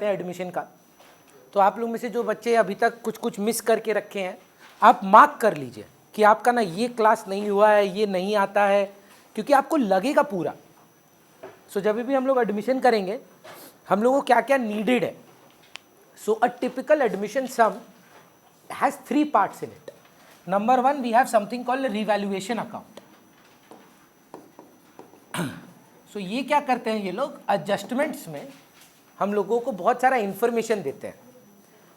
हैं एडमिशन का, तो आप लोग में से जो बच्चे अभी तक कुछ कुछ मिस करके रखे हैं, आप मार्क कर लीजिए कि आपका ना ये क्लास नहीं हुआ है, ये नहीं आता है, क्योंकि आपको लगेगा पूरा। सो जब भी हम लोग एडमिशन करेंगे, हम लोगों को क्या क्या नीडेड है। So a typical admission sum has 3 parts in it. Number 1, we have something called revaluation account. So ये क्या करते हैं ये लोग, एडजस्टमेंट्स में हम लोगों को बहुत सारा इंफॉर्मेशन देते हैं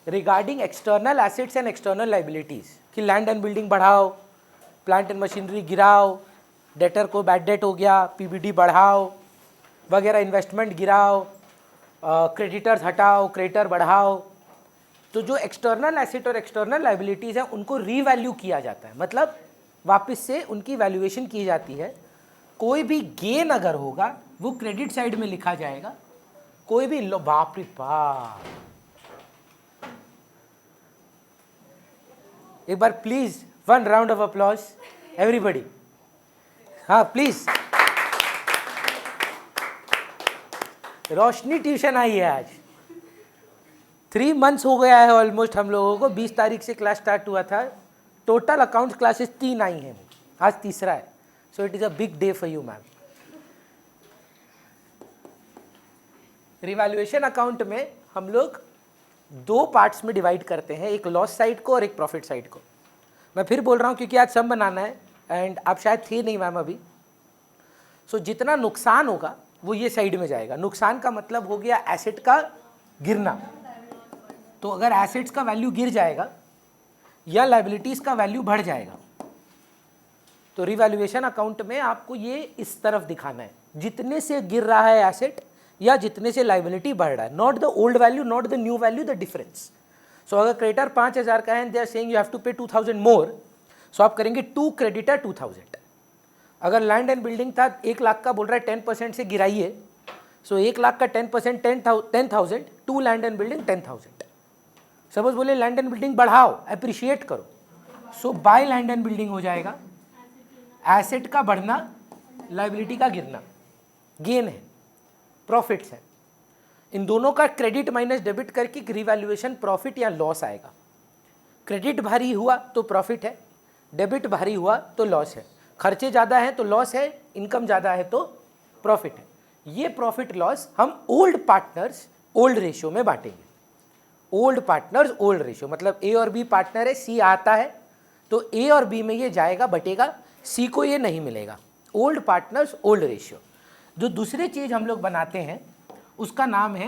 regarding external assets and external liabilities, कि लैंड एंड बिल्डिंग बढ़ाओ, प्लांट एंड मशीनरी गिराओ, डेटर को बैड डेट हो गया, पीबीडी बढ़ाओ वगैरह, इन्वेस्टमेंट गिराओ, क्रेडिटर्स हटाओ, क्रेडिटर बढ़ाओ। तो जो एक्सटर्नल एसेट और एक्सटर्नल लाइबिलिटीज़ हैं उनको रीवैल्यू किया जाता है, मतलब वापस से उनकी वैल्यूएशन की जाती है। कोई भी गेन अगर होगा वो क्रेडिट साइड में लिखा जाएगा, कोई भी बाप रे बाप, एक बार please 1 round of applause everybody. हाँ प्लीज, रोशनी ट्यूशन आई है आज। 3 मंथ्स हो गया है ऑलमोस्ट हम लोगों को। 20 तारीख से क्लास स्टार्ट हुआ था। टोटल अकाउंट क्लासेस 3 आई हैं, आज तीसरा है। So it is a big day for you ma'am. Revaluation account में हम लोग 2 पार्ट्स में डिवाइड करते हैं, एक लॉस साइड को और एक प्रॉफिट साइड को। मैं फिर बोल रहा हूँ क्योंकि आज सम बनाना है एंड आप शायद थे नहीं मैम अभी। सो जितना नुकसान होगा वो ये साइड में जाएगा। नुकसान का मतलब हो गया एसेट का गिरना। तो अगर एसेट्स का वैल्यू गिर जाएगा या लाइबिलिटीज़ का वैल्यू बढ़ जाएगा, तो रिवैल्यूएशन अकाउंट में आपको ये इस तरफ दिखाना है, जितने से गिर रहा है एसेट या जितने से लाइबिलिटी बढ़ रहा है, not the old value, not the new value, the difference. So अगर क्रेडिटर 5,000 का है, they are saying you have to pay 2,000 मोर, सो आप करेंगे 2 क्रेडिटर 2,000। अगर लैंड एंड बिल्डिंग था 1 लाख का, बोल रहा है 10% से गिराइए, सो 1 लाख का 10% 10,000, 2 लैंड एंड बिल्डिंग 10,000। सपोज बोले लैंड एंड बिल्डिंग बढ़ाओ, अप्रिशिएट करो, सो बाय लैंड एंड बिल्डिंग हो जाएगा। एसेट का बढ़ना, लाइबिलिटी का गिरना गेन है, प्रॉफिट्स है। इन दोनों का क्रेडिट माइनस डेबिट करके रिवैल्यूएशन प्रॉफिट या लॉस आएगा। क्रेडिट भारी हुआ तो प्रॉफिट है, डेबिट भारी हुआ तो लॉस है। खर्चे ज़्यादा हैं तो लॉस है, इनकम ज़्यादा है तो प्रॉफिट है। ये प्रॉफिट लॉस हम ओल्ड पार्टनर्स ओल्ड रेशियो में बांटेंगे। ओल्ड पार्टनर्स ओल्ड रेशियो मतलब ए और बी पार्टनर है, सी आता है तो ए और बी में ये जाएगा बटेगा, सी को ये नहीं मिलेगा। Old partners old ratio. जो दूसरी चीज़ हम लोग बनाते हैं उसका नाम है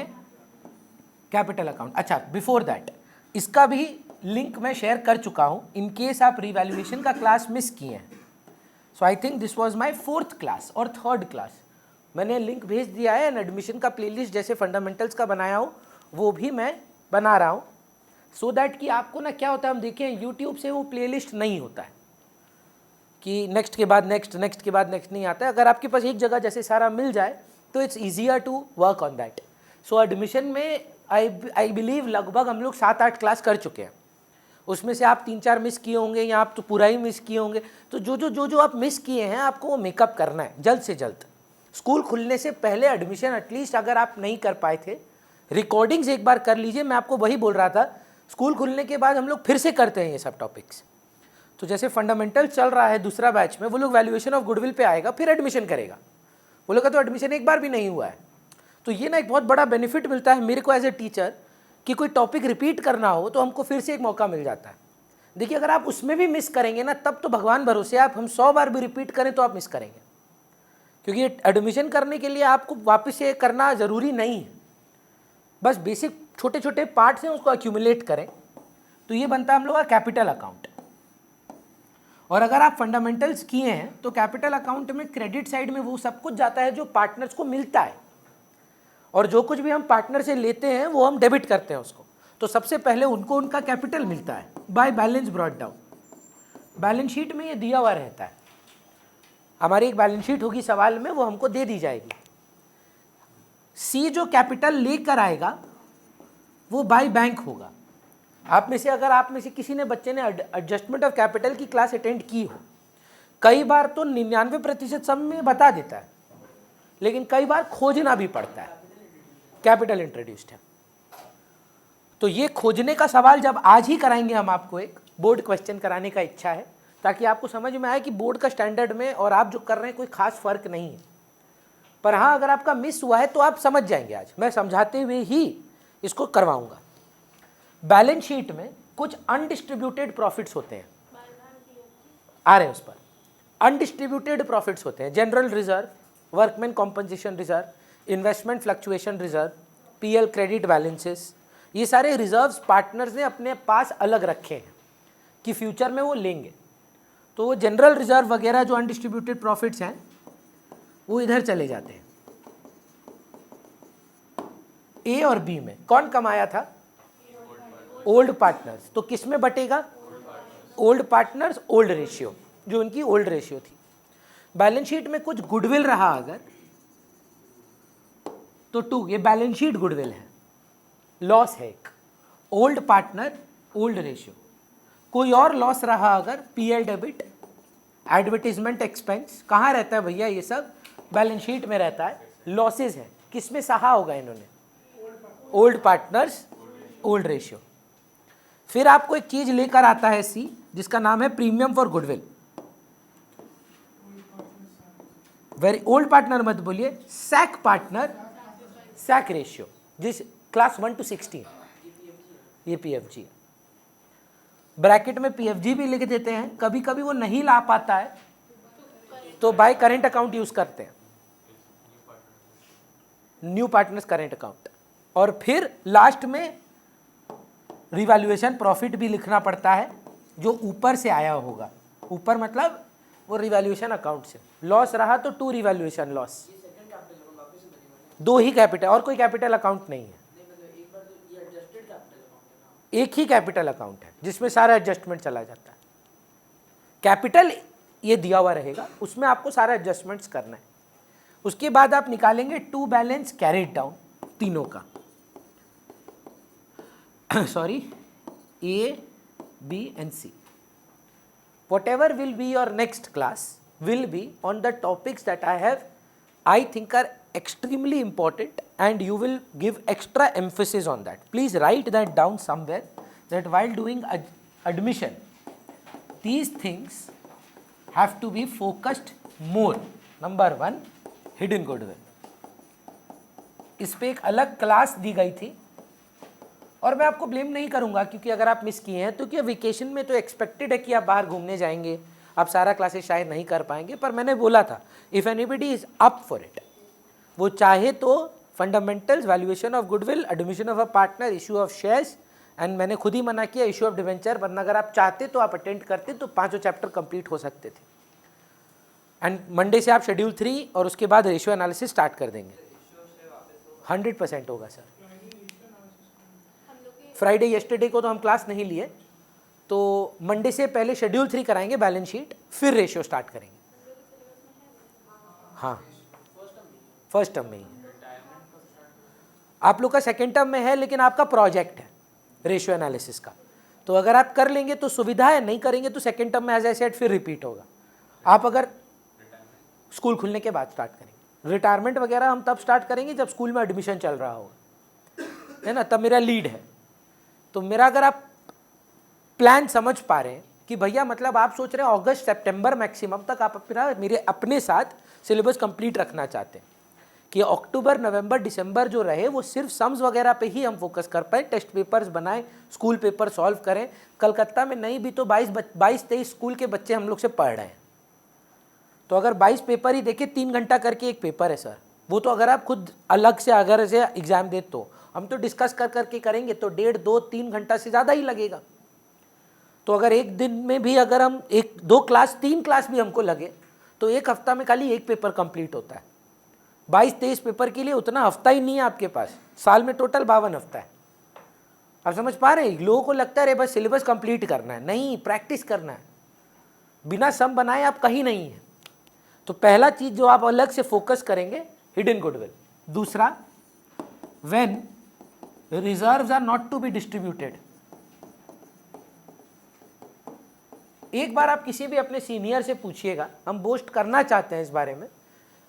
कैपिटल अकाउंट। अच्छा, बिफोर दैट इसका भी लिंक मैं शेयर कर चुका हूँ, इन केस आप रिवैल्यूएशन का क्लास मिस किए हैं। So I think this was my 4th class और 3rd क्लास। मैंने लिंक भेज दिया है एंड एडमिशन का प्लेलिस्ट जैसे फंडामेंटल्स का बनाया हूँ वो भी मैं बना रहा हूँ, सो दैट कि आपको ना क्या होता है, हम देखें यूट्यूब से वो प्लेलिस्ट नहीं होता है कि नेक्स्ट के बाद नेक्स्ट, नेक्स्ट के बाद नेक्स्ट नहीं आता है। अगर आपके पास एक जगह जैसे सारा मिल जाए तो it's easier to work on that. So admission में आई बिलीव लगभग हम लोग 7-8 क्लास कर चुके हैं। उसमें से आप 3-4 मिस किए होंगे या आप तो पूरा ही मिस किए होंगे। तो जो आप मिस किए हैं आपको वो मेकअप करना है जल्द से जल्द। स्कूल खुलने से पहले एडमिशन एटलीस्ट अगर आप नहीं कर पाए थे, रिकॉर्डिंग्स एक बार कर लीजिए। मैं आपको वही बोल रहा था, स्कूल खुलने के बाद हम लोग फिर से करते हैं ये सब टॉपिक्स। तो जैसे फंडामेंटल चल रहा है दूसरा बैच में, वो लोग वैल्यूएशन ऑफ गुडविल पे आएगा, फिर एडमिशन करेगा। वो लोग का तो एडमिशन एक बार भी नहीं हुआ है। तो ये ना एक बहुत बड़ा बेनिफिट मिलता है मेरे को एज ए टीचर कि कोई टॉपिक रिपीट करना हो तो हमको फिर से एक मौका मिल जाता है। देखिए अगर आप उसमें भी मिस करेंगे ना, तब तो भगवान भरोसे, आप हम 100 बार भी रिपीट करें तो आप मिस करेंगे, क्योंकि एडमिशन करने के लिए आपको वापस से करना ज़रूरी नहीं है। बस बेसिक छोटे छोटे पार्ट्स हैं उसको एक्यूमुलेट करें, तो ये बनता है हम लोग का कैपिटल अकाउंट। और अगर आप फंडामेंटल्स किए हैं तो कैपिटल अकाउंट में क्रेडिट साइड में वो सब कुछ जाता है जो पार्टनर्स को मिलता है, और जो कुछ भी हम पार्टनर से लेते हैं वो हम डेबिट करते हैं उसको। तो सबसे पहले उनको उनका कैपिटल मिलता है by balance brought down. Balance sheet में ये दिया हुआ रहता है। हमारी एक बैलेंस शीट होगी सवाल में, वो हमको दे दी जाएगी। सी जो कैपिटल लेकर आएगा वो बाय बैंक होगा। आप में से अगर आप में से किसी ने बच्चे ने एडजस्टमेंट ऑफ कैपिटल की क्लास अटेंड की हो, कई बार तो 99% सम में बता देता है, लेकिन कई बार खोजना भी पड़ता है। कैपिटल इंट्रोड्यूस्ड है, तो ये खोजने का सवाल जब आज ही कराएंगे हम आपको, एक बोर्ड क्वेश्चन कराने का इच्छा है, ताकि आपको समझ में आए कि बोर्ड का स्टैंडर्ड में और आप जो कर रहे हैं कोई खास फर्क नहीं है। पर हाँ, अगर आपका मिस हुआ है तो आप समझ जाएंगे, आज मैं समझाते हुए ही इसको करवाऊंगा। बैलेंस शीट में कुछ अनडिस्ट्रीब्यूटेड प्रॉफिट्स होते हैं, आ रहे हैं उस पर। अनडिस्ट्रीब्यूटेड प्रॉफिट्स होते हैं general reserve, workman compensation reserve, investment fluctuation reserve, PL credit balances. ये सारे रिजर्व्स पार्टनर्स ने अपने पास अलग रखे हैं कि फ्यूचर में वो लेंगे। तो वो जनरल रिजर्व वगैरह जो अनडिस्ट्रीब्यूटेड प्रॉफिट्स हैं वो इधर चले जाते हैं। ए और बी में कौन कमाया था? Old partners. तो किस में बटेगा? ओल्ड पार्टनर्स ओल्ड रेशियो, जो उनकी ओल्ड रेशियो थी। बैलेंस शीट में कुछ गुडविल रहा अगर, तो 2, ये बैलेंस शीट गुडविल है, लॉस है एक, ओल्ड पार्टनर ओल्ड रेशियो। कोई और लॉस रहा अगर, पीएल डेबिट, एडवर्टीजमेंट एक्सपेंस, कहाँ रहता है भैया ये सब? बैलेंस शीट में रहता है, लॉसेज है। किस में सहा होगा इन्होंने? Old partners old ratio. फिर आपको एक चीज लेकर आता है सी, जिसका नाम है premium for goodwill. Very old partner मत बोलिए, सैक पार्टनर सैक रेशियो, जिस क्लास 1 to 16, ये पीएफजी। ब्रैकेट में पीएफजी भी लिख देते हैं, कभी कभी वो नहीं ला पाता है तो बाय करेंट अकाउंट यूज करते हैं, न्यू पार्टनर्स करेंट अकाउंट। और फिर लास्ट में रिवैल्यूएशन प्रॉफिट भी लिखना पड़ता है, जो ऊपर से आया होगा। ऊपर मतलब वो रिवैल्यूएशन अकाउंट से। लॉस रहा तो 2 रिवैल्यूएशन लॉस, 2 ही कैपिटल, और कोई कैपिटल अकाउंट नहीं है। एक ही कैपिटल अकाउंट है जिसमें सारा एडजस्टमेंट चला जाता है। कैपिटल ये दिया हुआ रहेगा, उसमें आपको सारा एडजस्टमेंट्स करना है। उसके बाद आप निकालेंगे टू बैलेंस कैरिड डाउन तीनों का, sorry, A, B and C. Whatever will be your next class will be on the topics that I think are extremely important, and you will give extra emphasis on that. Please write that down somewhere, that while doing admission, these things have to be focused more. Number 1, hidden goodwill. इस पे एक अलग class दी गई थी, और मैं आपको blame नहीं करूंगा, क्योंकि अगर आप मिस किए हैं तो क्या वेकेशन में तो एक्सपेक्टेड है कि आप बाहर घूमने जाएंगे, आप सारा क्लासेस शायद नहीं कर पाएंगे। पर मैंने बोला था, if anybody is up for it, वो चाहे तो fundamentals, valuation of goodwill, admission of a partner, issue of shares, and मैंने खुद ही मना किया इशू ऑफ डिवेंचर, वरना अगर आप चाहते तो आप अटेंड करते तो 5 चैप्टर कंप्लीट हो सकते थे। एंड मंडे से आप शेड्यूल 3 और उसके बाद रेशियो एनालिसिस स्टार्ट कर देंगे। 100% होगा सर। फ्राइडे येस्टरडे को तो हम क्लास नहीं लिए, तो मंडे से पहले शेड्यूल 3 कराएंगे, बैलेंस शीट, फिर रेशियो स्टार्ट करेंगे। हाँ, फर्स्ट टर्म में ही। आप लोग का सेकेंड टर्म में है, लेकिन आपका प्रोजेक्ट है रेशियो एनालिसिस का, तो अगर आप कर लेंगे तो सुविधा है, नहीं करेंगे तो सेकेंड टर्म में एज आई सेड फिर रिपीट होगा। आप अगर स्कूल खुलने के बाद स्टार्ट करेंगे, रिटायरमेंट वगैरह हम तब स्टार्ट करेंगे जब स्कूल में एडमिशन चल रहा होगा, है ना, तब मेरा लीड है। तो मेरा, अगर आप प्लान समझ पा रहे हैं कि भैया मतलब आप सोच रहे हैं अगस्त सितंबर मैक्सिमम तक आप मेरे अपने साथ सिलेबस कंप्लीट रखना चाहते हैं, कि अक्टूबर नवंबर दिसंबर जो रहे वो सिर्फ सम्स वगैरह पे ही हम फोकस कर पाए, टेस्ट पेपर्स बनाएं, स्कूल पेपर सॉल्व करें। कलकत्ता में नहीं भी तो 22-23 स्कूल के बच्चे हम लोग से पढ़ रहे हैं, तो अगर 22 पेपर ही देखे, 3 घंटा करके एक पेपर है सर, वो तो अगर आप खुद अलग से अगर ऐसे एग्जाम दे, तो हम तो डिस्कस कर करके करेंगे तो 1.5, 2, 3 घंटा से ज़्यादा ही लगेगा। तो अगर एक दिन में भी अगर हम 1, 2 क्लास, 3 क्लास भी हमको लगे, तो एक हफ्ता में खाली एक पेपर कंप्लीट होता है। 22-23 पेपर के लिए उतना हफ्ता ही नहीं है आपके पास, साल में टोटल 52 हफ्ता है। आप समझ पा रहे हैं? लोगों को लगता है बस सिलेबस कंप्लीट करना है, नहीं, प्रैक्टिस करना है। बिना सम बनाए आप कहीं नहीं है। तो पहला चीज जो आप अलग से फोकस करेंगे, हिडन गुडविल। दूसरा, when reserves are not to be distributed. एक बार आप किसी भी अपने सीनियर से पूछिएगा, हम बोस्ट करना चाहते हैं इस बारे में,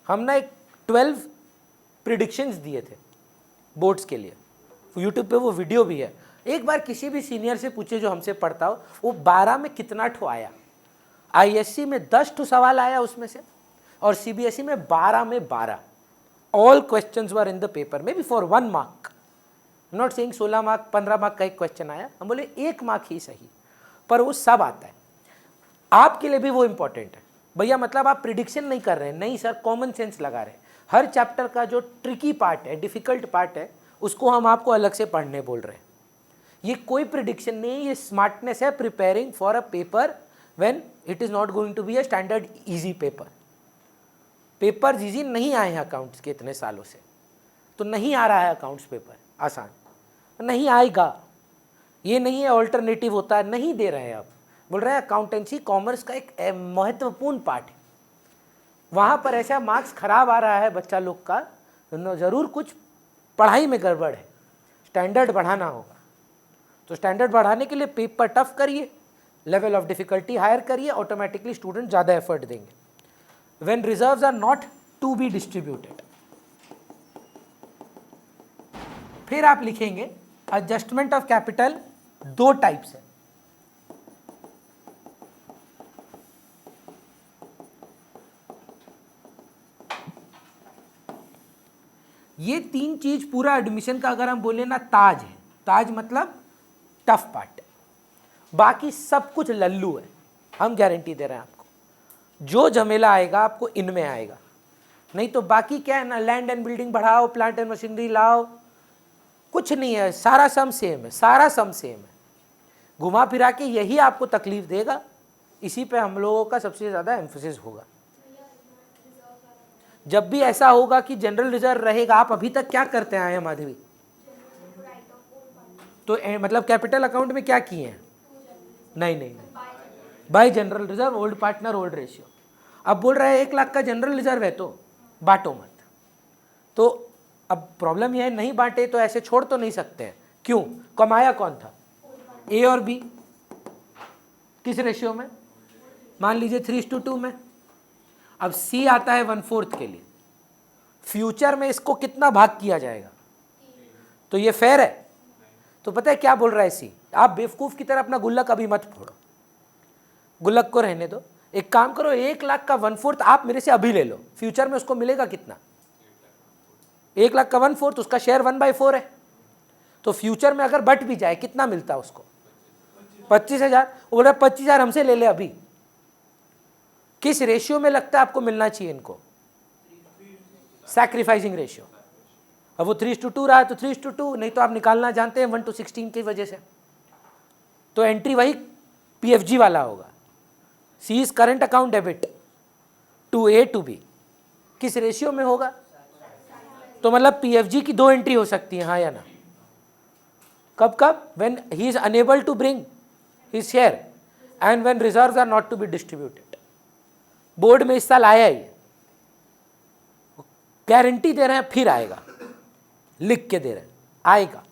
हम ना एक 12 प्रिडिक्शंस दिए थे बोर्ड्स के लिए, यूट्यूब पे वो वीडियो भी है। एक बार किसी भी सीनियर से पूछे जो हमसे पढ़ता हो, वो 12 में कितना ठो आया। आईएससी में 10 ठो सवाल आया उसमें से, और सीबीएसई में 12 में 12। All questions were in the paper, may be for 1 mark, not saying 16 mark 15 mark का एक क्वेश्चन आया, हम बोले 1 मार्क ही सही, पर वो सब आता है। आपके लिए भी वो इंपॉर्टेंट है भैया, मतलब आप प्रिडिक्शन नहीं कर रहे हैं, नहीं सर, कॉमन सेंस लगा रहे हैं। हर चैप्टर का जो ट्रिकी पार्ट है, डिफिकल्ट पार्ट है, उसको हम आपको अलग से पढ़ने बोल रहे हैं। ये कोई प्रिडिक्शन नहीं, ये स्मार्टनेस है, preparing for a paper when it is not going to be a standard easy paper. Paper easy नहीं आए हैं अकाउंट्स के इतने सालों से, तो नहीं आ रहा है अकाउंट्स पेपर आसान, नहीं आएगा। ये नहीं है ऑल्टरनेटिव होता है, नहीं दे रहे हैं। अब बोल रहे हैं अकाउंटेंसी कॉमर्स का एक महत्वपूर्ण पार्ट है, वहाँ पर ऐसा मार्क्स खराब आ रहा है बच्चा लोग का, ज़रूर कुछ पढ़ाई में गड़बड़ है, स्टैंडर्ड बढ़ाना होगा। तो स्टैंडर्ड बढ़ाने के लिए पेपर टफ करिए, लेवल ऑफ डिफिकल्टी हायर करिए, ऑटोमेटिकली स्टूडेंट ज़्यादा एफर्ट देंगे। When reserves are not to be distributed, फिर आप लिखेंगे एडजस्टमेंट ऑफ कैपिटल 2 टाइप्स है। ये 3 चीज पूरा एडमिशन का अगर हम बोले ना ताज है। ताज मतलब टफ पार्ट, बाकी सब कुछ लल्लू है। हम गारंटी दे रहे हैं आपको, जो झमेला आएगा आपको इनमें आएगा, नहीं तो बाकी क्या है ना, लैंड एंड बिल्डिंग बढ़ाओ, प्लांट एंड मशीनरी लाओ, कुछ नहीं है, सारा सम सेम है, सारा सम सेम है। घुमा फिरा के यही आपको तकलीफ देगा, इसी पे हम लोगों का सबसे ज़्यादा एम्फोसिस होगा। जब भी ऐसा होगा कि जनरल रिजर्व रहेगा, आप अभी तक क्या करते आए हैं माधवी? तो मतलब कैपिटल अकाउंट में क्या किए हैं? नहीं, bye general reserve, old partner, old ratio. अब बोल रहे हैं 1 लाख का जनरल रिजर्व है तो बांटो मत। तो अब प्रॉब्लम यह है, नहीं बांटे तो ऐसे छोड़ तो नहीं सकते हैं। क्यों? कमाया कौन था? ए और बी। किस रेशियो में? मान लीजिए 3:2 में। अब सी आता है 1/4 के लिए, फ्यूचर में इसको कितना भाग किया जाएगा? तो ये फेयर है। तो पता है क्या बोल रहा है सी? आप बेवकूफ़ की तरह अपना गुल्लक अभी मत फोड़ो, गुल्लक को रहने दो। एक काम करो, 1 लाख का 1/4 आप मेरे से अभी ले लो, फ्यूचर में उसको मिलेगा कितना? 1 लाख का 1/4, उसका शेयर 1/4 है। तो फ्यूचर में अगर बट भी जाए कितना मिलता है उसको? 25,000। वो बोल रहा है 25,000 हमसे ले ले अभी। किस रेशियो में लगता है आपको मिलना चाहिए इनको? Sacrificing ratio. अब वो 3:2 रहा है तो 3:2, नहीं तो आप निकालना जानते हैं 1:16 की वजह से। तो एंट्री वही पीएफजी वाला होगा, C is current account debit to A to B. किस रेशियो में होगा? तो मतलब पीएफजी की 2 एंट्री हो सकती है, हाँ या ना? कब कब? When he is unable to bring his share and when reserves are not to be distributed. Board में इस साल आया ही, गारंटी दे रहे हैं, फिर आएगा, लिख के दे रहे हैं, आएगा।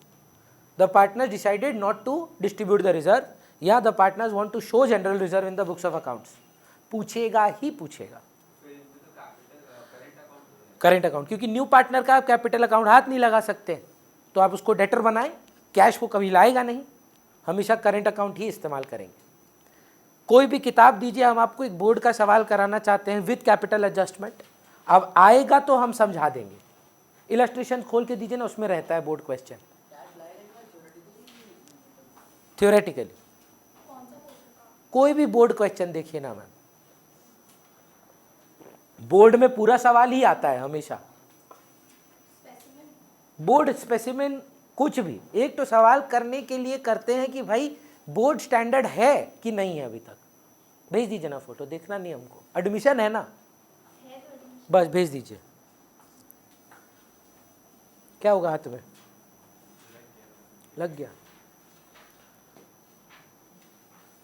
The partner decided not to distribute the reserve, या the partners want to show general reserve in the books of accounts. पूछेगा ही पूछेगा करेंट अकाउंट, क्योंकि न्यू पार्टनर का आप कैपिटल अकाउंट हाथ नहीं लगा सकते, तो आप उसको डेटर बनाएं, कैश को कभी लाएगा नहीं, हमेशा करेंट अकाउंट ही इस्तेमाल करेंगे। कोई भी किताब दीजिए, हम आपको एक बोर्ड का सवाल कराना चाहते हैं विद कैपिटल एडजस्टमेंट, अब आएगा तो हम समझा देंगे। इलस्ट्रेशन खोल के दीजिए ना, उसमें रहता है बोर्ड क्वेश्चन थ्योरेटिकली। कोई भी बोर्ड क्वेश्चन देखिए ना मैम, बोर्ड में पूरा सवाल ही आता है हमेशा। बोर्ड स्पेसिमेन कुछ भी, एक तो सवाल करने के लिए करते हैं कि भाई बोर्ड स्टैंडर्ड है कि नहीं है। अभी तक भेज दीजिए ना फोटो, देखना नहीं हमको, एडमिशन है ना, बस भेज दीजिए। क्या होगा? हाथ में लग गया।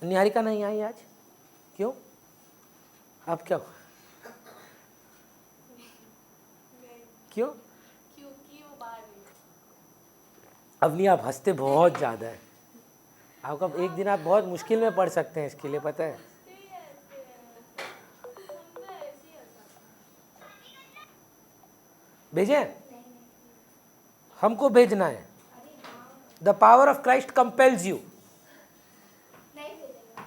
निहारिका नहीं आई आज, क्यों? अब क्या हुआ? क्यों? क्योंकि वो बाहर गई। अब नहीं, आप हंसते बहुत ज़्यादा है। आपका एक दिन आप बहुत मुश्किल में पड़ सकते हैं इसके लिए, पता है? भेजें? हमको भेजना है। The power of Christ compels you. नहीं भेजेगा।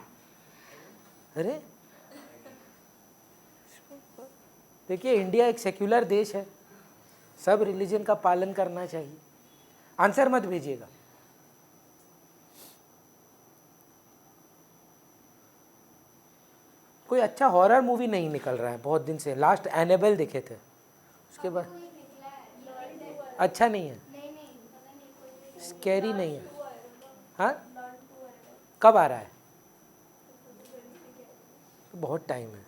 अरे देखिए, इंडिया एक सेक्युलर देश है, सब रिलीजन का पालन करना चाहिए। आंसर मत भेजिएगा। कोई अच्छा हॉरर मूवी नहीं निकल रहा है बहुत दिन से। लास्ट एनेबल देखे थे, उसके बाद कोई निकला है अच्छा नहीं है, नहीं नहीं पता नहीं कोई स्कैरी नहीं है। हाँ, लॉर्ड टू है कब आ रहा है? तो बहुत टाइम है।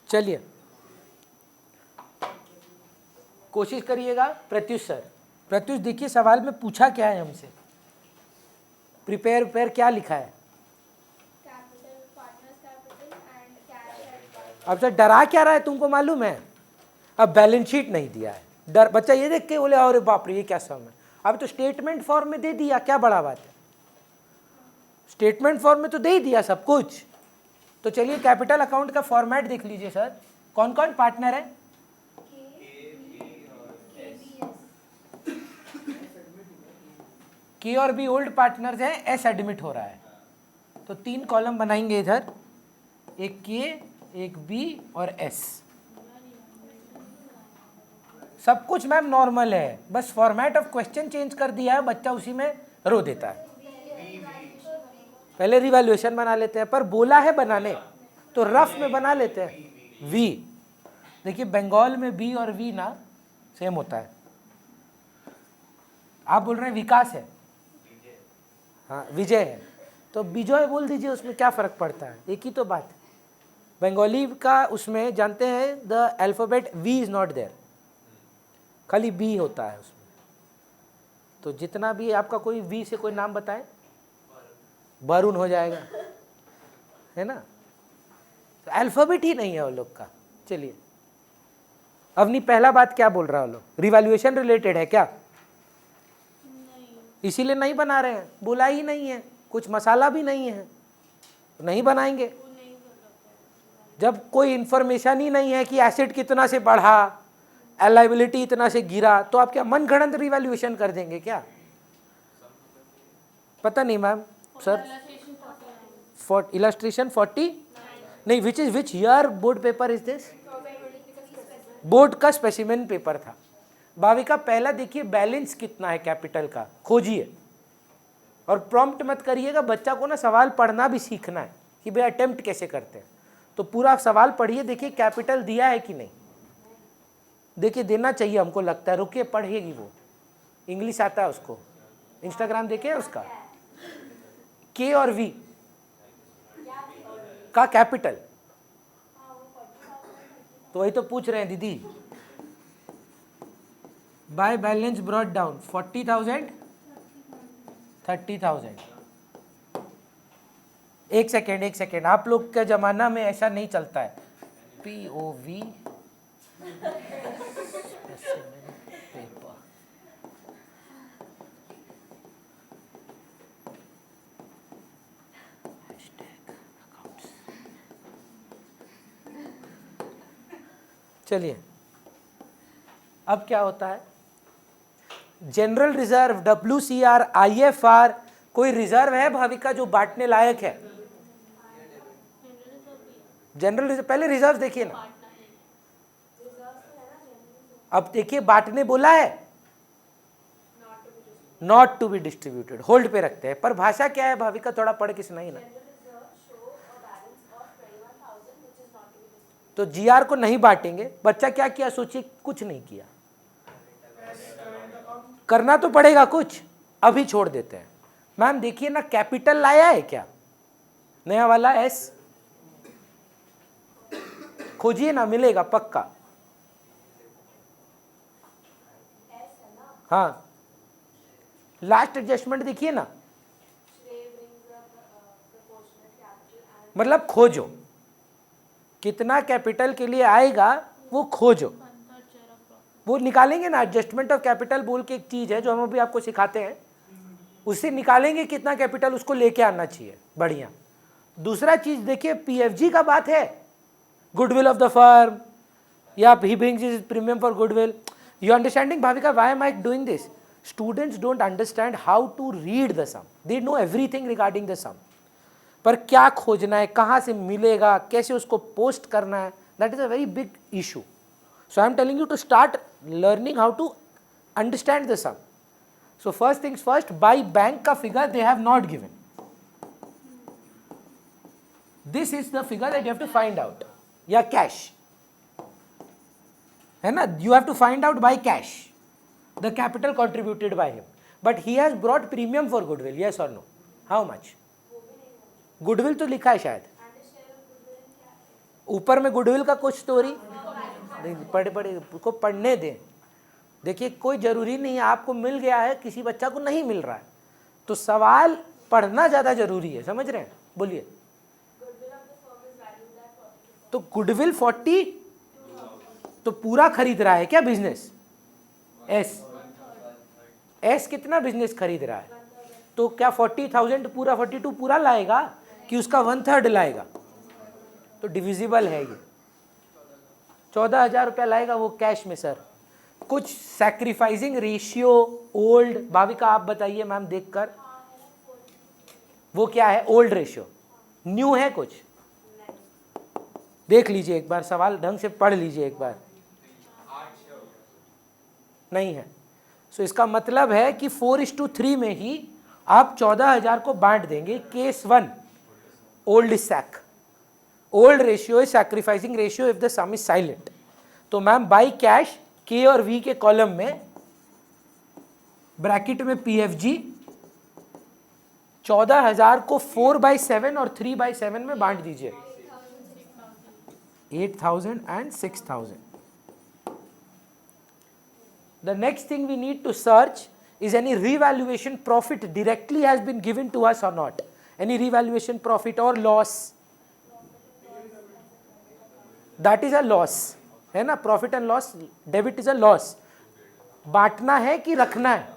चलिए, कोशिश करिएगा। प्रत्युष सर, प्रत्युष देखिए सवाल में पूछा क्या है हमसे, प्रिपेयर क्या लिखा है। Capital partners capital and cash. अब सर डरा क्या रहा है तुमको मालूम है? अब बैलेंस शीट नहीं दिया है, डर बच्चा ये देख के बोले अरे बाप रे ये क्या सम है। अब तो स्टेटमेंट फॉर्म में दे दिया, क्या बड़ा बात है, स्टेटमेंट फॉर्म में तो दे ही दिया सब कुछ। तो चलिए कैपिटल अकाउंट का फॉर्मेट देख लीजिए सर। कौन कौन पार्टनर है? के और बी ओल्ड पार्टनर्स हैं, एस एडमिट हो रहा है। तो 3 कॉलम बनाएंगे इधर, एक के, एक बी और एस। सब कुछ मैम नॉर्मल है, बस फॉर्मेट ऑफ क्वेश्चन चेंज कर दिया है, बच्चा उसी में रो देता है। पहले रिवैल्यूएशन बना लेते हैं, पर बोला है बनाने तो रफ में बना लेते हैं। वी देखिए, बंगाल में बी और वी ना सेम होता है। आप बोल रहे हैं विकास है, हाँ विजय है, तो विजय बोल दीजिए, उसमें क्या फ़र्क पड़ता है, एक ही तो बात है। बंगाली का उसमें जानते हैं the alphabet V is not there, खाली बी होता है उसमें। तो जितना भी आपका कोई वी से कोई नाम बताए, वरुण हो जाएगा, है ना। तो अल्फ़ाबेट ही नहीं है वो लोग का। चलिए, अवनी पहला बात क्या बोल रहा है वो लोग, रिवैल्यूएशन रिलेटेड है क्या? इसीलिए नहीं बना रहे हैं, बोला ही नहीं है, कुछ मसाला भी नहीं है, नहीं बनाएंगे। जब कोई इंफॉर्मेशन ही नहीं है कि एसेट कितना से बढ़ा, लायबिलिटी इतना से गिरा, तो आप क्या मन गढ़ंत रिवैल्यूएशन कर देंगे क्या? पता नहीं मैम सर। फॉर इलस्ट्रेशन 40 नहीं, which year board paper is this? Board का स्पेसिमेन पेपर था। भाविका पहला देखिए बैलेंस कितना है कैपिटल का, खोजिए और प्रॉम्प्ट मत करिएगा। बच्चा को ना सवाल पढ़ना भी सीखना है कि भाई अटेम्प्ट कैसे करते हैं। तो पूरा सवाल पढ़िए, देखिए कैपिटल दिया है कि नहीं। देखिए देना चाहिए हमको लगता है, रुकिए पढ़ेगी वो, इंग्लिश आता है उसको। इंस्टाग्राम देखे उसका, के और वी का कैपिटल, तो वही तो पूछ रहे हैं दीदी। By balance brought down 40,000 30,000। एक सेकेंड, आप लोग के जमाना में ऐसा नहीं चलता है। POV पेपर, चलिए अब क्या होता है, जनरल रिजर्व, WCR, IFR, कोई रिजर्व है भाविका जो बांटने लायक है? जनरल रिजर्व, पहले रिजर्व देखिए ना। अब देखिए बांटने बोला है, not to be distributed, hold पे रखते हैं। पर भाषा क्या है भाविका, थोड़ा पढ़ के सुनाइए ना। तो GR को नहीं बांटेंगे, बच्चा क्या किया सोचिए, कुछ नहीं किया। करना तो पड़ेगा कुछ, अभी छोड़ देते हैं। मैम देखिए ना, कैपिटल लाया है क्या नया वाला S? खोजिए ना, मिलेगा पक्का। हाँ, लास्ट एडजस्टमेंट देखिए ना, मतलब खोजो कितना कैपिटल के लिए आएगा, वो खोजो, वो निकालेंगे ना। एडजस्टमेंट ऑफ कैपिटल बोल के एक चीज है जो हम अभी आपको सिखाते हैं, उससे निकालेंगे कितना कैपिटल, उसको लेके आना चाहिए, बढ़िया। दूसरा चीज देखिए, पीएफजी का बात है, गुडविल ऑफ द फर्म, या he brings his premium for goodwill. You understanding Bhavika, why am I doing this? Students don't understand how to read the sum, they know everything regarding the sum, पर क्या खोजना है, कहाँ से मिलेगा, कैसे उसको पोस्ट करना है, that is a very big issue. So I am telling you to start learning how to understand the sum. So first things first, by bank का figure they have not given, this is the figure that you have to find out, या cash है ना, you have to find out by cash the capital contributed by him, but he has brought premium for goodwill, yes और no, how much? Goodwill तो लिखा है शायद ऊपर में, गुडविल का कुछ स्टोरी पढ़े को पढ़ने दें। देखिए कोई जरूरी नहीं है, आपको मिल गया है, किसी बच्चा को नहीं मिल रहा है, तो सवाल पढ़ना ज्यादा जरूरी है, समझ रहे हैं? बोलिए। तो गुडविल 40, तो पूरा खरीद रहा है क्या बिजनेस? एस कितना बिजनेस खरीद रहा है, तो क्या 40,000 पूरा 42 पूरा लाएगा कि उसका 1/3 लाएगा? तो डिविजिबल है ये, 14,000 रुपया लाएगा वो कैश में। सर कुछ सैक्रिफाइसिंग रेशियो ओल्ड, भाविका आप बताइए मैम देखकर, वो क्या है ओल्ड रेशियो? न्यू है कुछ? देख लीजिए एक बार, सवाल ढंग से पढ़ लीजिए एक बार, नहीं है। सो इसका मतलब है कि 4:3 में ही आप 14,000 को बांट देंगे। Case 1, old is sac, old ratio is sacrificing ratio if the same is silent. तो मैम बाई कैश के और वी के कॉलम में ब्रैकेट में पीएफजी 14,000 को 4/7 और 3/7 में बांट दीजिए, 8,000 and 6,000. The next thing we need to search is any revaluation profit directly has been given to us or not. Any revaluation profit or loss, that is a loss, है ना? Profit and loss, debit is a loss. बांटना है कि रखना है?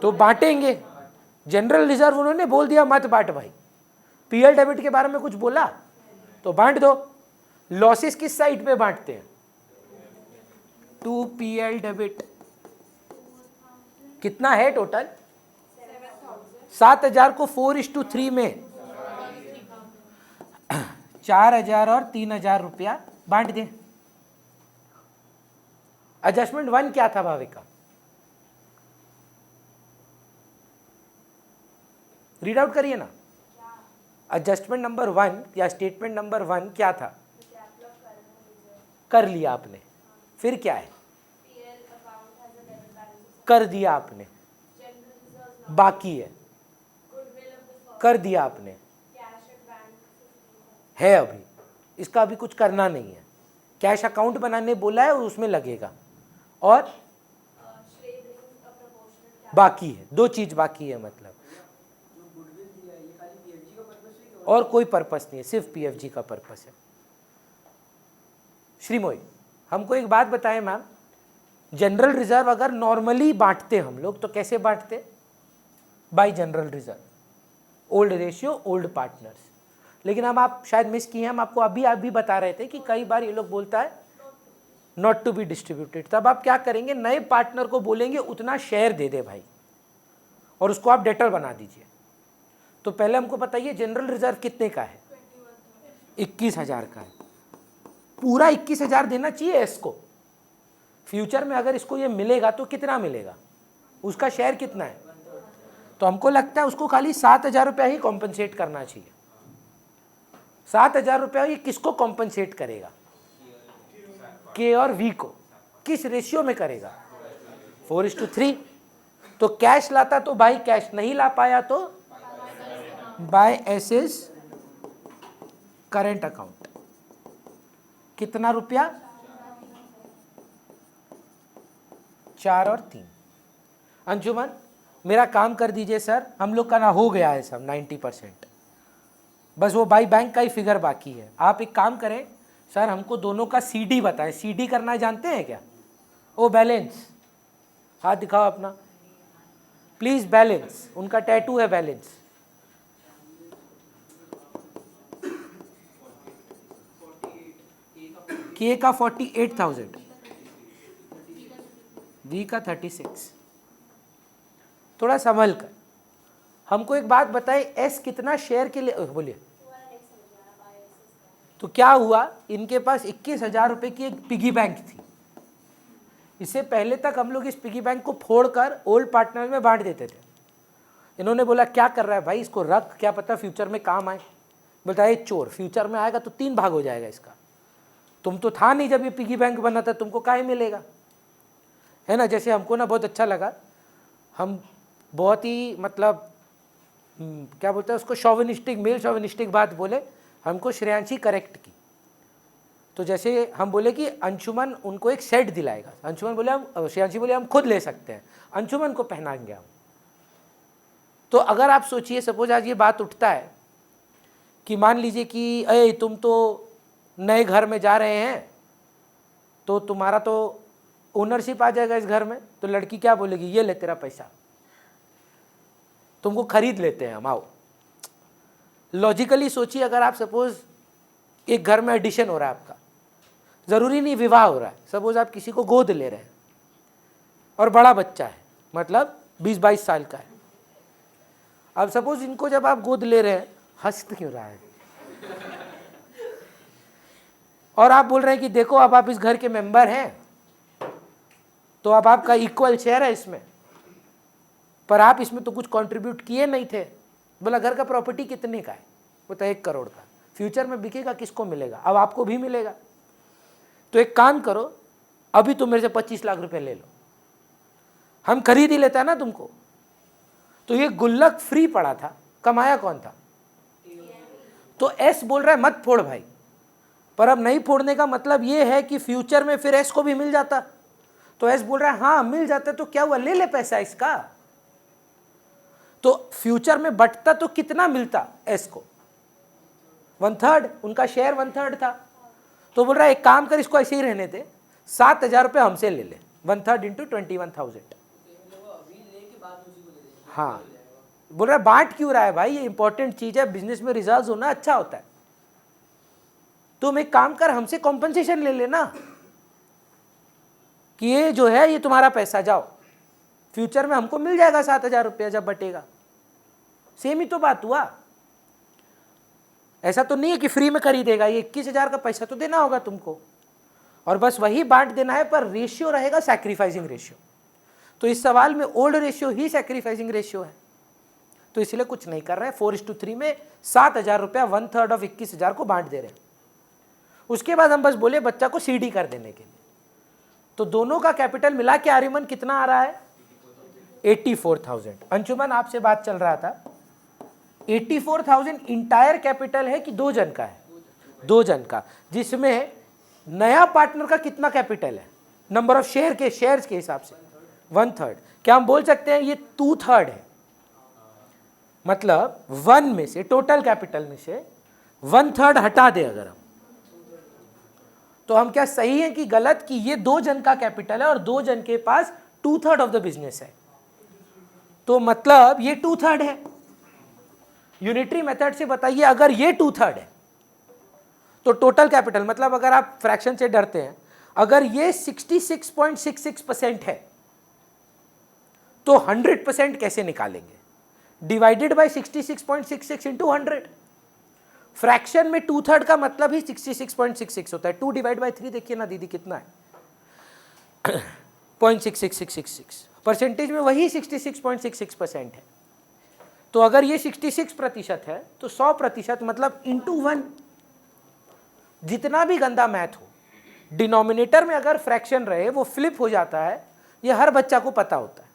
तो बांटेंगे। General reserve उन्होंने बोल दिया मत बांट भाई, पीएल डेबिट के बारे में कुछ बोला तो बांट दो। लॉसेस किस साइड पे बांटते हैं? To PL debit. कितना है टोटल? 7,000 को 4:3 में 4,000 और 3,000 रुपया बांट दें। एडजस्टमेंट 1 क्या था भाविका? रीड आउट करिए ना। एडजस्टमेंट नंबर 1 या स्टेटमेंट नंबर 1 क्या था? कर लिया आपने। फिर क्या है? कर दिया आपने। बाकी है, कर दिया आपने, है अभी, इसका अभी कुछ करना नहीं है। कैश अकाउंट बनाने बोला है और उसमें लगेगा, और बाकी है, 2 चीज बाकी है, मतलब और कोई पर्पस नहीं है, सिर्फ पीएफजी का पर्पस है। श्रीमोई हमको एक बात बताएं मैम, जनरल रिजर्व अगर नॉर्मली बांटते हम लोग तो कैसे बांटते? Bye general reserve, old ratio, old partners. लेकिन अब आप शायद मिस किए हैं, हम आपको अभी बता रहे थे कि कई बार ये लोग बोलता है नॉट टू बी डिस्ट्रीब्यूटेड। तब आप क्या करेंगे? नए पार्टनर को बोलेंगे उतना शेयर दे दे भाई, और उसको आप डेटर बना दीजिए। तो पहले हमको बताइए जनरल रिजर्व कितने का है? 21,000 का है। पूरा 21,000 देना चाहिए इसको। फ्यूचर में अगर इसको ये मिलेगा तो कितना मिलेगा? उसका शेयर कितना है? तो हमको लगता है उसको खाली 7,000 रुपया ही कॉम्पनसेट करना चाहिए। 7,000 रुपया ये किसको कॉम्पनसेट करेगा? के और वी को। किस रेशियो में करेगा? 4:3। तो कैश लाता तो बाय कैश, नहीं ला पाया तो बाय एसेस करेंट अकाउंट। कितना रुपया? 4 और 3। अंजुमन मेरा काम कर दीजिए सर, हम लोग का ना हो गया है सब 90%, बस वो बाई बैंक का ही फिगर बाकी है। आप एक काम करें सर, हमको दोनों का सीडी बताएं। सीडी करना जानते हैं क्या? ओ बैलेंस, हाथ दिखाओ अपना। प्लीज बैलेंस, उनका टैटू है बैलेंस। के का 48,000, वी का 36। थोड़ा संभल कर हमको एक बात बताए, एस कितना शेयर के लिए, बोलिए। तो क्या हुआ, इनके पास 21,000 रुपये की एक पिगी बैंक थी। इससे पहले तक हम लोग इस पिगी बैंक को फोड़कर ओल्ड पार्टनर में बांट देते थे। इन्होंने बोला क्या कर रहा है भाई, इसको रख, क्या पता फ्यूचर में काम आए। बोलता है चोर, फ्यूचर में आएगा तो 3 भाग हो जाएगा इसका। तुम तो था नहीं जब ये पिगी बैंक बना था, तुमको काहे मिलेगा, है ना। जैसे हमको ना बहुत अच्छा लगा, हम बहुत ही मतलब क्या बोलते हैं उसको, शोविनिस्टिक, मेल शोविनिस्टिक बात बोले, हमको श्रेयांशी करेक्ट की। तो जैसे हम बोले कि अंशुमन उनको एक सेट दिलाएगा, अंशुमन बोले हम, श्रेयांशी बोले हम खुद ले सकते हैं, अंशुमन को पहनाएंगे हम। तो अगर आप सोचिए, सपोज आज ये बात उठता है कि मान लीजिए कि अरे तुम तो नए घर में जा रहे हैं, तो तुम्हारा तो ओनरशिप आ जाएगा इस घर में, तो लड़की क्या बोलेगी, ये ले तेरा पैसा, तुमको खरीद लेते हैं हम, आओ। लॉजिकली सोचिए, अगर आप सपोज एक घर में एडिशन हो रहा है आपका, ज़रूरी नहीं विवाह हो रहा है, सपोज आप किसी को गोद ले रहे हैं और बड़ा बच्चा है, मतलब 20-22 साल का है। अब सपोज इनको जब आप गोद ले रहे हैं, हंस क्यों रहा है, और आप बोल रहे हैं कि देखो अब आप इस घर के मेंबर हैं, तो अब आपका इक्वल शेयर है इसमें, पर आप इसमें तो कुछ कंट्रीब्यूट किए नहीं थे। बोला घर का प्रॉपर्टी कितने का है, बोलता 1 करोड़ का, फ्यूचर में बिकेगा किसको मिलेगा, अब आपको भी मिलेगा। तो एक काम करो, अभी तुम मेरे से 25 लाख रुपए ले लो, हम खरीद ही लेता है ना तुमको। तो ये गुल्लक फ्री पड़ा था, कमाया कौन था। तो एस बोल रहा है मत फोड़ भाई, पर अब नहीं फोड़ने का मतलब ये है कि फ्यूचर में फिर एस को भी मिल जाता। तो एस बोल रहा है हाँ मिल जाता, तो क्या हुआ, ले ले पैसा इसका। तो फ्यूचर में बटता तो कितना मिलता एस को, 1/3, उनका शेयर 1/3 था। तो बोल रहा है एक काम कर, इसको ऐसे ही रहने दे, 7,000 रुपये हमसे ले ले, 1/3 × 21,000। हाँ बोल रहा है बांट क्यों रहा है भाई, ये इंपॉर्टेंट चीज है, बिजनेस में रिजल्ट होना अच्छा होता है। तुम एक काम कर, हमसे कॉम्पनसेशन ले लेना कि ये जो है ये तुम्हारा पैसा, जाओ फ्यूचर में हमको मिल जाएगा 7,000 रुपया जब बटेगा। सेम ही तो बात हुआ, ऐसा तो नहीं है कि फ्री में खरीदेगा, ये 21,000 का पैसा तो देना होगा तुमको, और बस वही बांट देना है, पर रेशियो रहेगा सैक्रिफाइसिंग रेशियो। तो इस सवाल में ओल्ड रेशियो ही सैक्रिफाइसिंग रेशियो है, तो इसलिए कुछ नहीं कर रहे हैं। 4:3 में 7,000 रुपया 1/3 ऑफ 21,000 को बांट दे रहे हैं। उसके बाद हम बस बोले बच्चा को सीडी कर देने के लिए। तो दोनों का कैपिटल मिला के आर्यमन कितना आ रहा है, 84,000। अंशुमन आपसे बात चल रहा था, 84,000 इंटायर कैपिटल है कि 2 जन का है, 2 जन का, जिसमें नया पार्टनर का कितना कैपिटल है, नंबर ऑफ शेयर्स के हिसाब से 1/3। क्या हम बोल सकते हैं ये 2/3 है, मतलब 1 में से, टोटल कैपिटल में से 1/3 हटा दे अगर हम, तो हम क्या सही है कि गलत, कि ये 2 जन का कैपिटल है और 2 जन के पास 2/3 ऑफ द बिजनेस है, तो मतलब ये 2/3 है। यूनिटरी मेथड से बताइए, अगर ये 2/3 है तो टोटल कैपिटल, मतलब अगर आप फ्रैक्शन से डरते हैं, अगर ये 66.66% है तो 100% कैसे निकालेंगे, डिवाइडेड बाय 66.66 इंटू 100। फ्रैक्शन में 2/3 का मतलब ही 66.66 होता है। 2 डिवाइड बाय 3 देखिए ना दीदी कितना है, 0.66666। परसेंटेज में वही 66.66% है। तो अगर ये 66% है तो 100% मतलब इंटू 1। जितना भी गंदा मैथ हो, डिनोमिनेटर में अगर फ्रैक्शन रहे वो फ्लिप हो जाता है, ये हर बच्चा को पता होता है।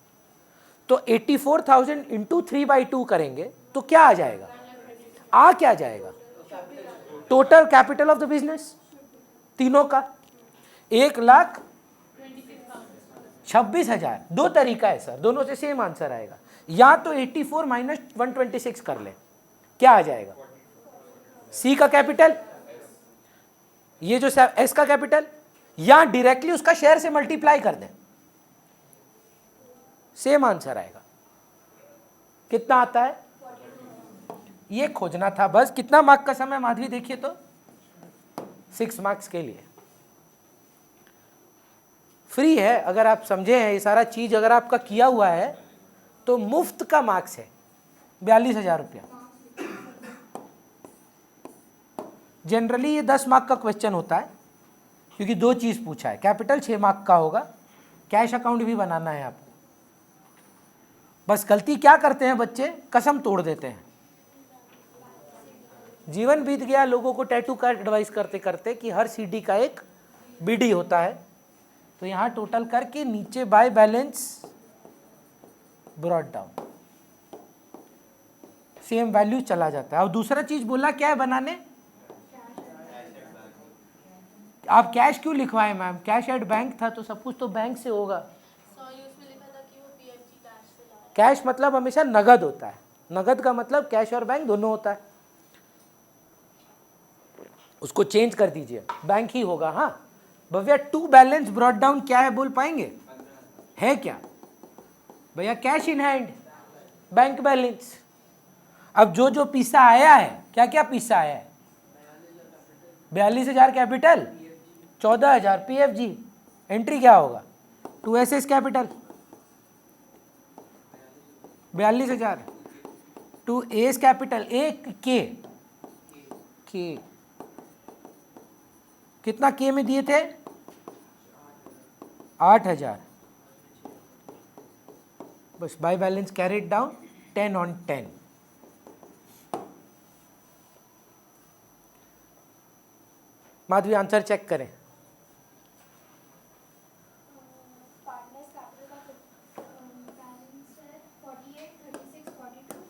तो 84,000 इंटू 3/2 करेंगे तो क्या आ जाएगा, क्या जाएगा, total capital of the business तीनों का 1,26,000। 2 तरीका है सर, दोनों से सेम आंसर आएगा, या तो 84 माइनस 126 कर ले, क्या आ जाएगा, सी का कैपिटल, ये जो एस का कैपिटल, या डायरेक्टली उसका शेयर से मल्टीप्लाई कर दें, सेम आंसर आएगा। कितना आता है? ये खोजना था बस। कितना मार्क का समय माधवी देखिए तो? 6 मार्क्स के लिए फ्री है। अगर आप समझे हैं ये सारा चीज, अगर आपका किया हुआ है तो मुफ्त का मार्क्स है 42,000 रुपया। जनरली ये 10 मार्क का क्वेश्चन होता है क्योंकि 2 चीज पूछा है। कैपिटल 6 मार्क का होगा, कैश अकाउंट भी बनाना है आपको। बस गलती क्या करते हैं बच्चे, कसम तोड़ देते हैं। जीवन बीत गया लोगों को टैटू का एडवाइस करते करते कि हर सीडी का एक बीडी होता है, तो यहां टोटल करके नीचे by balance brought down, same value चला जाता है। और दूसरा चीज बोला क्या है बनाने? आप कैश क्यों लिखवाए मैम? कैश एट बैंक था तो सब कुछ तो बैंक से होगा। कैश मतलब हमेशा नगद होता है। नगद का मतलब कैश और बैंक दोनों होता है। उसको चेंज कर दीजिए, बैंक ही होगा। हाँ भैया, टू बैलेंस ब्रॉट डाउन क्या है बोल पाएंगे? है क्या भैया? Cash in hand, bank balance. अब जो जो पीसा आया है, क्या क्या पीसा आया है? 42,000 कैपिटल, 14,000 पीएफजी। एंट्री क्या होगा? 2SS कैपिटल 42,000, 2AS कैपिटल एक के कितना के में दिए थे? 8,000। बस by balance carried down 10 on 10। Madhavi answer check करें। पार्टनर्स कैपिटल का बैलेंस है 48, 36, 42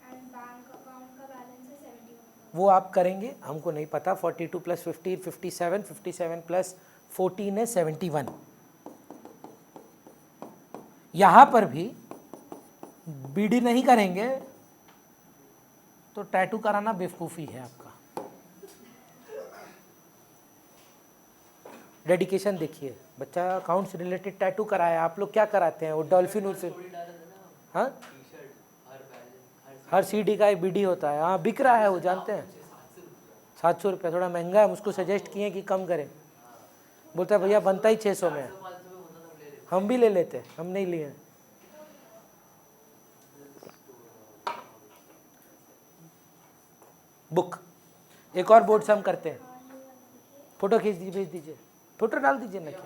एंड बैंक अकाउंट का बैलेंस है 71। वो आप करेंगे, हमको नहीं पता। 42 + 15 57, 57 + 14 है 71। यहां पर भी बीडी नहीं करेंगे तो टैटू कराना बेवकूफ़ी है आपका। डेडिकेशन देखिए, बच्चा अकाउंट से रिलेटेड टैटू कराया, आप लोग क्या कराते हैं? वो डॉल्फिन से, हाँ हर सीडी का एक बीडी होता है। हाँ बिक रहा है वो, जानते हैं 700 रुपये, थोड़ा महंगा है। मुझको सजेस्ट किए कि कम करें, बोलता है भैया बनता ही 600 में है। हम भी ले लेते, हम नहीं लिए। बुक एक और बोर्ड से हम करते हैं। फोटो खींच दीजिए, भेज दीजिए, फोटो डाल दीजिए ना। 2020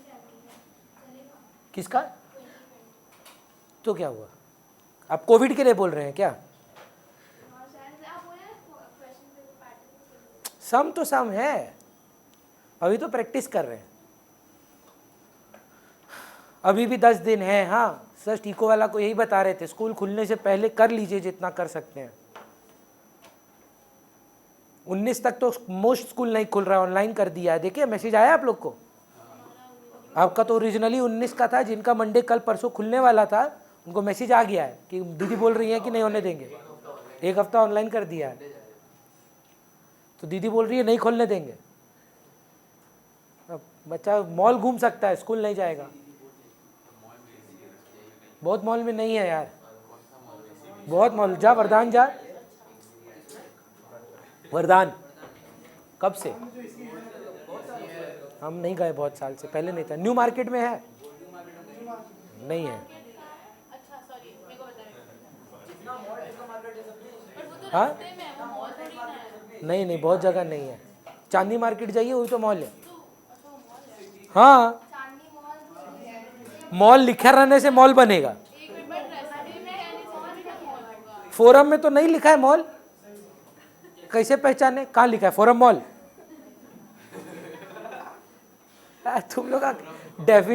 चलेगा। किसका? तो क्या हुआ? आप कोविड के लिए बोल रहे हैं क्या? और शायद से आप बोले क्वेश्चन पेपर पैटर्न। सम तो सम है, अभी तो प्रैक्टिस कर रहे हैं। अभी भी 10 दिन है। हाँ सर टीको वाला को यही बता रहे थे, स्कूल खुलने से पहले कर लीजिए जितना कर सकते हैं। 19 तक तो मोस्ट स्कूल नहीं खुल रहा है, ऑनलाइन कर दिया है। देखिए मैसेज आया आप लोग को? आपका तो ओरिजिनली 19 का था, जिनका मंडे कल परसों खुलने वाला था उनको मैसेज आ गया है कि दीदी बोल रही है कि नहीं होने देंगे। 1 हफ्ता ऑनलाइन कर दिया है, तो दीदी बोल रही है नहीं खोलने देंगे। अब बच्चा मॉल घूम सकता है, स्कूल नहीं जाएगा। बहुत मॉल में नहीं है यार, बहुत मॉल। जा वरदान जा, वरदान कब से? हम नहीं गए बहुत साल से, पहले नहीं था। न्यू मार्केट में है? नहीं है। हाँ नहीं नहीं, बहुत जगह नहीं है। चांदनी मार्केट जाइए, वही तो मॉल है। हाँ मॉल लिखा रहने से मॉल बनेगा? फोरम में तो नहीं लिखा है मॉल, कैसे पहचाने? कहाँ लिखा है फोरम मॉल? तुम लोग डेफिनेशन